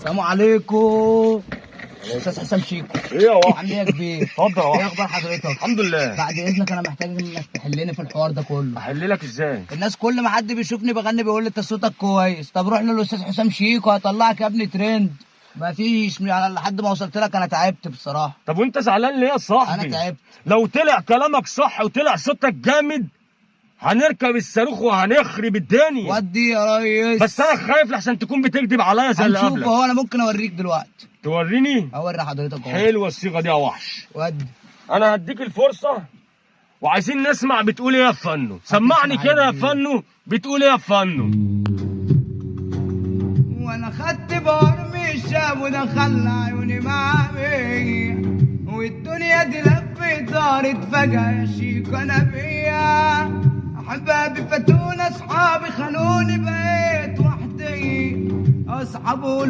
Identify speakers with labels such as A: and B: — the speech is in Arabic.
A: السلام عليكم. استاذ حسام شيكو.
B: ايه يا واحد؟
A: عامل ايه يا كبير؟
B: اتفضل يا واحد.
A: ايه اخبار حضرتك؟
B: الحمد لله.
A: بعد اذنك انا محتاج انك تحلني في الحوار ده كله.
B: احللك ازاي؟
A: الناس كل ما حد بيشوفني بغني بيقول لي انت صوتك كويس. طب روح للاستاذ حسام شيكو هيطلعك يا ابني ترند. ما فيش لحد ما وصلت لك انا تعبت بصراحه.
B: طب وانت زعلان ليه يا صاحبي؟
A: انا تعبت.
B: لو طلع كلامك صح وطلع صوتك جامد هنركب الصاروخ وهنخرب الدنيا.
A: ودي يا ريس.
B: بس انا خايف لحسن تكون بتكذب عليا زي اللي
A: هنشوف
B: قبلك.
A: اهو. انا ممكن اوريك دلوقتي.
B: توريني؟
A: اوري حضرتك اهو.
B: حلوه الصيغه دي يا وحش.
A: ودي.
B: انا هديك الفرصه وعايزين نسمع بتقول ايه يا فنو. سمعني كده يا فنو، بتقول ايه يا فنو؟
A: وانا خدت برمي الشام ودخل عيوني معايا والدنيا دي لفت دارت فجأة يا شيكو انا بيا احبابي فاتونا اصحابي خانوني بقيت وحدي اصحابه